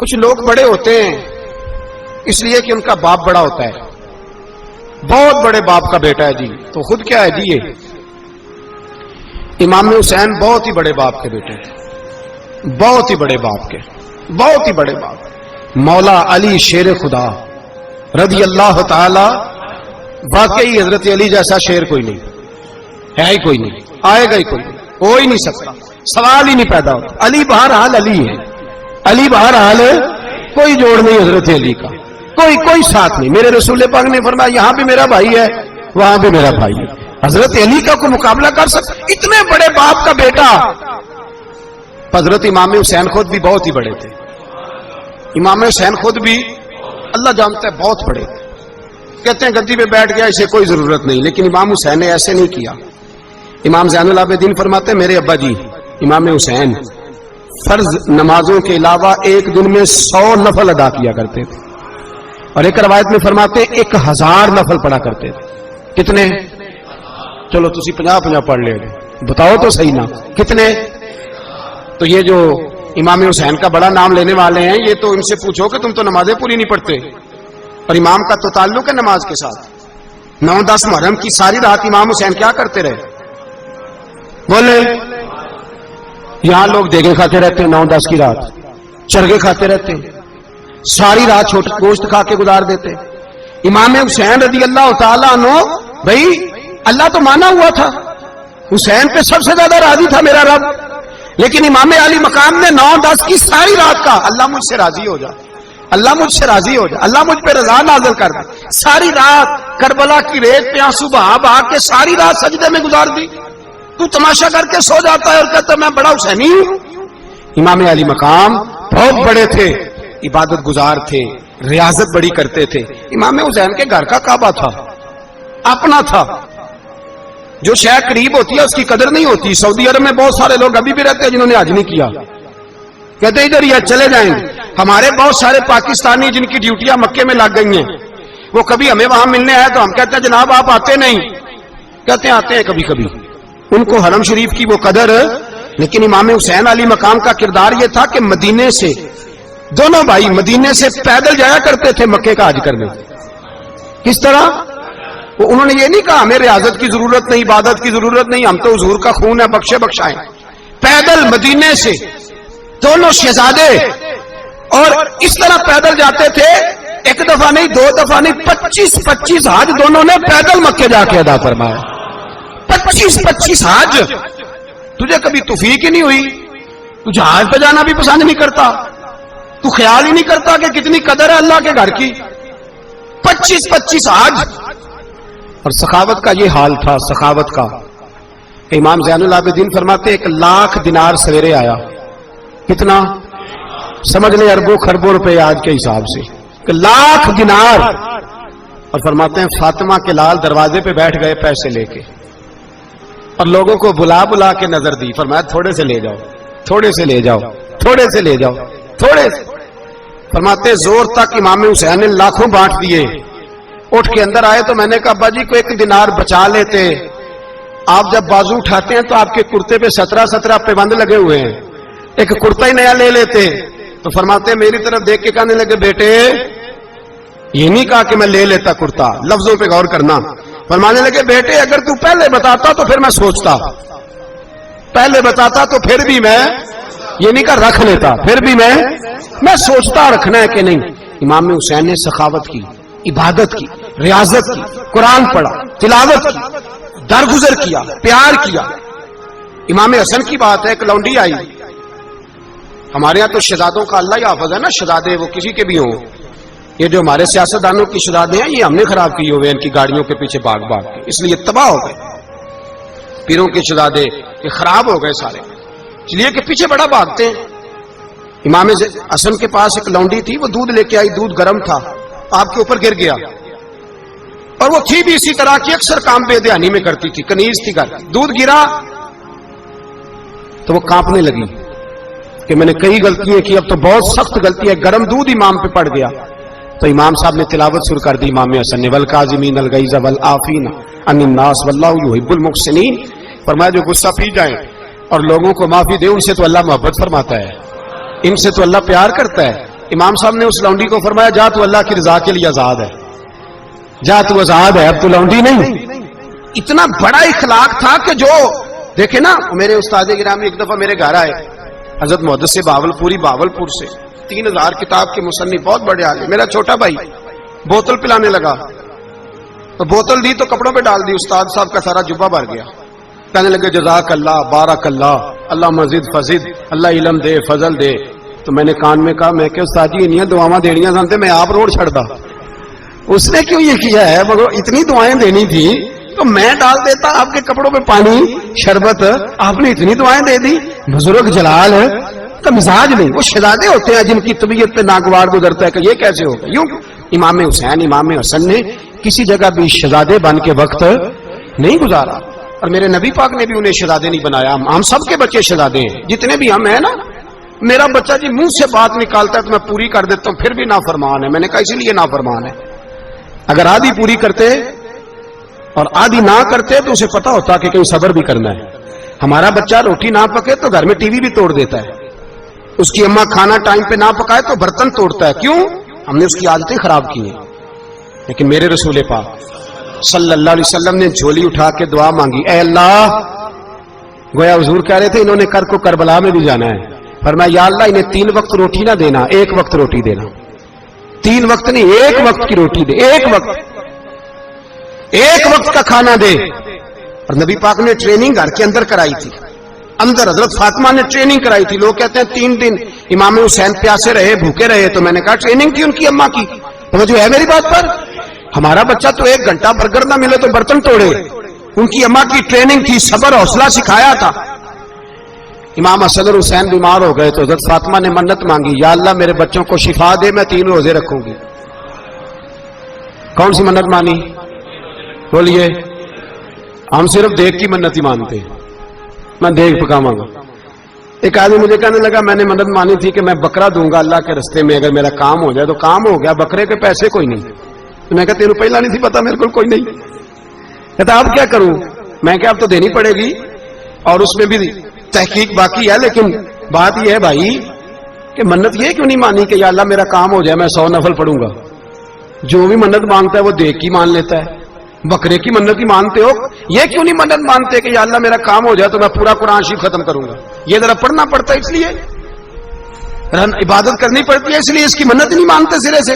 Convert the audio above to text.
کچھ لوگ بڑے ہوتے ہیں اس لیے کہ ان کا باپ بڑا ہوتا ہے، بہت بڑے باپ کا بیٹا ہے جی، تو خود کیا ہے جی یہ امام حسین بہت ہی بڑے باپ کے بیٹے تھے، بہت ہی بڑے باپ کے، بہت ہی بڑے باپ، مولا علی شیر خدا رضی اللہ تعالی، واقعی حضرت علی جیسا شیر کوئی نہیں ہے، ہی کوئی نہیں، آئے گا ہی کوئی نہیں، ہو ہی نہیں سکتا، سوال ہی نہیں پیدا ہوتا۔ علی بہرحال علی ہے، علی بہرحال کوئی جوڑ نہیں حضرت علی کا، کوئی ساتھ نہیں۔ میرے رسول پاک نے فرمایا یہاں بھی میرا بھائی ہے وہاں بھی میرا بھائی ہے، حضرت علی کا کوئی مقابلہ کر سکتا؟ اتنے بڑے باپ کا بیٹا۔ حضرت امام حسین خود بھی بہت ہی بڑے تھے، امام حسین خود بھی اللہ جانتا ہے بہت بڑے تھے۔ کہتے ہیں گدی پہ بیٹھ گیا اسے کوئی ضرورت نہیں، لیکن امام حسین نے ایسے نہیں کیا۔ امام زین العابدین فرماتے ہیں میرے ابا جی امام حسین فرض نمازوں کے علاوہ ایک دن میں 100 نفل ادا کیا کرتے تھے، اور ایک روایت میں فرماتے ہیں 1000 نفل پڑھا کرتے تھے۔ کتنے؟ چلو تسی 50 پڑھ لے بتاؤ تو صحیح نا کتنے؟ تو یہ جو امام حسین کا بڑا نام لینے والے ہیں یہ تو ان سے پوچھو کہ تم تو نمازیں پوری نہیں پڑھتے، اور امام کا تو تعلق ہے نماز کے ساتھ۔ 9-10 محرم کی ساری رات امام حسین کیا کرتے رہے؟ بولے یہاں لوگ دیگیں کھاتے رہتے ہیں، 9-10 کی رات چرگے کھاتے رہتے ہیں، ساری رات چھوٹا گوشت کھا کے گزار دیتے۔ امام حسین رضی اللہ تعالیٰ عنہ، بھائی اللہ تو مانا ہوا تھا، حسین پہ سب سے زیادہ راضی تھا میرا رب، لیکن امام علی مقام نے 9-10 کی ساری رات کا اللہ مجھ سے راضی ہو جا، اللہ مجھ سے راضی ہو جا، اللہ مجھ پہ رضا نازل کر دے۔ ساری رات کربلا کی ریت پہ آنسو بہا بہا کے ساری رات سجدے میں گزار دی، تو تماشا کر کے سو جاتا ہے اور کہتا ہے میں بڑا حسینی ہوں۔ امام علی مقام بہت بڑے تھے، عبادت گزار تھے، ریاضت بڑی کرتے تھے۔ امام حسین کے گھر کا کعبہ تھا، اپنا تھا، جو شے قریب ہوتی ہے اس کی قدر نہیں ہوتی۔ سعودی عرب میں بہت سارے لوگ ابھی بھی رہتے ہیں جنہوں نے حج نہیں کیا، کہتے ادھر ہی چلے جائیں گے۔ ہمارے بہت سارے پاکستانی جن کی ڈیوٹیاں مکے میں لگ گئی ہیں، وہ کبھی ہمیں وہاں ملنے آئے تو ہم کہتے ہیں جناب آپ آتے نہیں، کہتے ہیں آتے ہیں کبھی کبھی، ان کو حرم شریف کی وہ قدر۔ لیکن امام حسین علی مقام کا کردار یہ تھا کہ مدینے سے دونوں بھائی مدینے سے پیدل جایا کرتے تھے مکے کا حج کرنے۔ کس طرح؟ انہوں نے یہ نہیں کہا ہمیں ریاضت کی ضرورت نہیں، عبادت کی ضرورت نہیں، ہم تو حضور کا خون ہے بخشے بخشائیں۔ پیدل مدینے سے دونوں شہزادے اور اس طرح پیدل جاتے تھے، ایک دفعہ نہیں 2 دفعہ نہیں 25 حج دونوں نے پیدل مکے جا کے ادا فرمایا۔ 25 حج۔ تجھے کبھی توفیق ہی نہیں ہوئی؟ تو جہاز پہ جانا بھی پسند نہیں کرتا، تو خیال ہی نہیں کرتا کہ کتنی قدر ہے اللہ کے گھر کی۔ 25 حج۔ اور سخاوت کا یہ حال تھا، سخاوت کا۔ امام زین العابدین فرماتے 1,00,000 دینار سویرے آیا۔ کتنا؟ سمجھ لیں اربوں خربوں روپے آج کے حساب سے، 1,00,000 دینار۔ اور فرماتے ہیں فاطمہ کے لال دروازے پہ بیٹھ گئے پیسے لے کے، اور لوگوں کو بلا بلا کے نظر دی، فرمایا تھوڑے سے لے جاؤ، تھوڑے سے لے جاؤ، تھوڑے سے لے جاؤ، تھوڑے سے۔ فرماتے زور تک امام حسین نے لاکھوں بانٹ دیے۔ اٹھ کے اندر آئے تو میں نے کہا ابا جی کو 1 دینار بچا لیتے، آپ جب بازو اٹھاتے ہیں تو آپ کے کرتے پہ 17 پیبند لگے ہوئے ہیں، ایک کرتا ہی نیا لے لیتے۔ تو فرماتے میری طرف دیکھ کے کہنے لگے بیٹے یہ نہیں کہا کہ میں لے لیتا کرتا، لفظوں پہ غور کرنا۔ فرمانے لگے بیٹے اگر تو پہلے بتاتا تو پھر میں سوچتا، پہلے بتاتا تو پھر بھی میں یہ نہیں کہا رکھ لیتا، پھر بھی میں سوچتا رکھنا ہے کہ نہیں۔ امام حسین نے سخاوت کی، عبادت کی، ریاضت کی، قرآن پڑھا، تلاوت کی، درگزر کیا، پیار کیا۔ امام حسن کی بات ہے، ایک لونڈی آئی، ہمارے ہاں تو شہزادوں کا اللہ ہی حافظ ہے نا، شہزادے وہ کسی کے بھی ہوں، یہ جو ہمارے سیاستدانوں کی شہزادے ہیں یہ ہم نے خراب کیے ہوئے ان کی گاڑیوں کے پیچھے بھاگ بھاگ کے، اس لیے تباہ ہو گئے پیروں کے شہزادے، یہ خراب ہو گئے سارے، اس لیے کہ پیچھے بڑا بھاگتے ہیں۔ امام حسن کے پاس ایک لونڈی تھی، وہ دودھ لے کے آئی، دودھ گرم تھا، آپ کے اوپر گر گیا، اور وہ تھی بھی اسی طرح کی، اکثر کام بے دھیانی میں کرتی تھی، کنیز تھی گھر، دودھ گرا تو وہ کانپنے لگی کہ میں نے کئی غلطیاں کی، اب تو بہت سخت غلطی ہے، گرم دودھ امام پہ پڑ گیا۔ تو امام صاحب نے تلاوت شروع کر دی امام حسن نے، والکاظمین الغیظ والعافین عن الناس واللہ یحب المحسنین۔ فرمایا جو غصہ پی جائیں اور لوگوں کو معافی دے، ان سے تو اللہ محبت فرماتا ہے، ان سے تو اللہ پیار کرتا ہے۔ امام صاحب نے اس لونڈی کو فرمایا جا تو اللہ کی رضا کے لیے آزاد ہے، جا تو آزاد ہے، اب تو لونڈی نہیں۔ اتنا بڑا اخلاق تھا کہ جو دیکھے نا، میرے استاد گرامی ایک دفعہ میرے گھر آئے، حضرت محدث سے باولپور سے 3000 کتاب کے مصنف، بہت بڑے عالم، میرا چھوٹا بھائی بوتل پلانے لگا تو بوتل دی تو کپڑوں پہ ڈال دی، استاد صاحب کا سارا جبہ بھر گیا، کہنے لگے جزاک اللہ، بارک اللہ، اللہ مزید فزید، اللہ علم دے، فضل دے۔ تو میں نے کان میں کہا، میں کہ استاد جی انیاں دعاواں دینیاں سنتے میں آپ روڑ چھڑ دا، اس نے کیوں یہ کیا ہے؟ مگر اتنی دعائیں دینی تھی تو میں ڈال دیتا آپ کے کپڑوں پہ پانی شربت، آپ نے اتنی دعائیں دے دی۔ بزرگ جلال کا مزاج نہیں، وہ شہزادے ہوتے ہیں جن کی طبیعت پہ ناگوار گزرتا ہے کہ یہ کیسے ہوگا۔ یوں امام حسین امام حسن نے کسی جگہ بھی شہزادے بن کے وقت نہیں گزارا، اور میرے نبی پاک نے بھی انہیں شہزادے نہیں بنایا۔ ہم سب کے بچے شہزادے ہیں، جتنے بھی ہم ہیں نا۔ میرا بچہ جی منہ سے بات نکالتا ہے تو میں پوری کر دیتا ہوں، پھر بھی نافرمان ہے۔ میں نے کہا اسی لیے نافرمان ہے، اگر آدھی پوری کرتے اور آدھی نہ کرتے تو اسے پتا ہوتا کہ کہیں صبر بھی کرنا ہے۔ ہمارا بچہ روٹی نہ پکے تو گھر میں ٹی وی بھی توڑ دیتا ہے، اس کی اماں کھانا ٹائم پہ نہ پکائے تو برتن توڑتا ہے۔ کیوں؟ ہم نے اس کی عادتیں خراب کی ہیں۔ لیکن میرے رسول پاک صلی اللہ علیہ وسلم نے جھولی اٹھا کے دعا مانگی، اے اللہ، گویا حضور کہہ رہے تھے انہوں نے کر کو کربلا میں بھی جانا ہے، فرمایا یا اللہ انہیں 3 وقت روٹی نہ دینا، 1 وقت روٹی دینا، 3 وقت نہیں 1 وقت کی روٹی دے، 1 وقت کا کھانا دے۔ اور نبی پاک نے ٹریننگ گھر کے اندر کرائی تھی، اندر حضرت فاطمہ نے ٹریننگ کرائی تھی۔ لوگ کہتے ہیں 3 دن امام حسین پیاسے رہے، بھوکے رہے، تو میں نے کہا ٹریننگ تھی ان کی اماں کی، توجہ ہے میری بات پر؟ ہمارا بچہ تو 1 گھنٹہ برگر نہ ملے تو برتن توڑے، ان کی اماں کی ٹریننگ تھی، صبر حوصلہ سکھایا تھا۔ امام حسن اور حسین بیمار ہو گئے تو حضرت فاطمہ نے منت مانگی، یا اللہ میرے بچوں کو شفا دے، میں 3 روزے رکھوں گی۔ کون سی منت مانی؟ بولیے۔ ہم صرف دیکھ کی منت ہی مانتے ہیں، میں دیکھ پکاواں گا۔ ایک آدمی مجھے کہنے لگا میں نے منت مانی تھی کہ میں بکرا دوں گا اللہ کے رستے میں، اگر میرا کام ہو جائے تو کام ہو گیا، بکرے کے پیسے کوئی نہیں۔ تو میں کہا تیرے پہلا نہیں تھی پتا، میرے کو کوئی نہیں۔ کہتا اب کیا کروں؟ میں کہ اب تو دینی پڑے گی، اور اس میں بھی تحقیق باقی ہے، لیکن بات یہ ہے بھائی کہ منت یہ کیوں نہیں مانی کہ یا اللہ میرا کام ہو جائے میں 100 نفل پڑھوں گا؟ جو بھی منت مانگتا ہے وہ دیکھ کی مان لیتا ہے، بکرے کی منت ہی مانتے ہو، یہ کیوں نہیں منت مانتے کہ یا اللہ میرا کام ہو جائے تو میں پورا قرآن شریف ختم کروں گا؟ یہ ذرا پڑھنا پڑتا ہے، اس لیے عبادت کرنی پڑتی ہے، اس لیے اس کی منت نہیں مانتے سرے سے۔